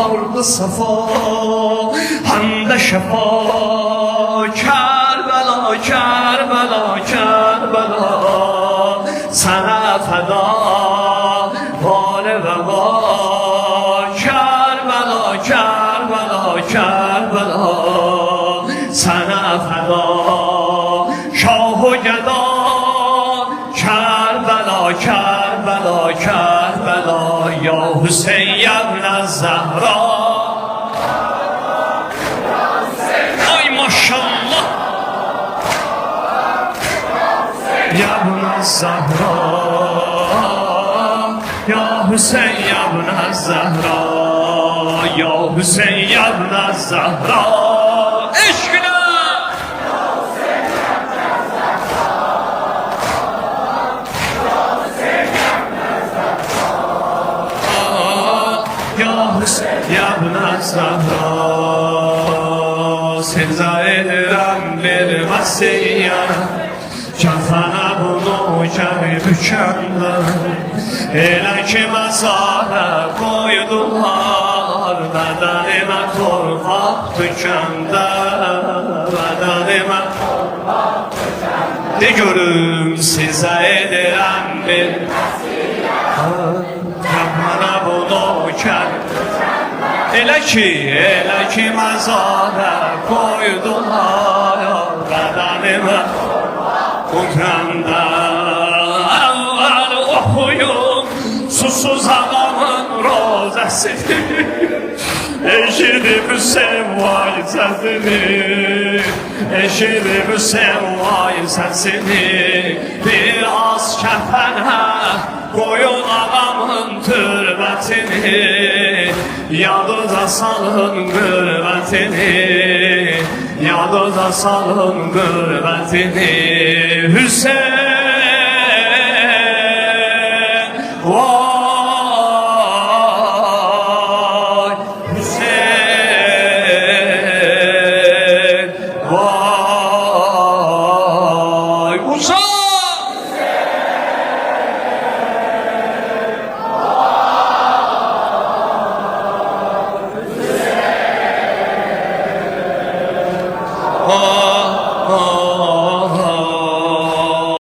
vardı safa, handa şefa. Kerbela, Kerbela, Kerbela, sana feda var veba. Kerbela, Kerbela, Kerbela, sana feda. Şah-ı geda, Kerbela, Kerbela, Kerbela, ya Hüseyin ibn Zehra. Ay maşallah, ya ibn Zehra, ya Hüseyin ibn Zehra, ya Hüseyin ibn Zehra. Eşkine ibn Zehra, sevza ederim bir vasiyet, kafana bunu kâr bükender. Elə ki mezara koydular, bedenime torpaq dökəndə, bedenime torpaq dökəndə. De görüm size ederim bir vasiyet, kafana bunu kâr. Elə ki məzara koydular, bədənimə utandı. Əvvəl oxuyun susuz adamın rozəsini, eşidib Hüseyin vay səsini, eşidib Hüseyin vay səsini. Bir az kəfənə koyun adamın türbətini, yadıza salın qürbətini, yadıza salın qürbətini. Hüseyin, vay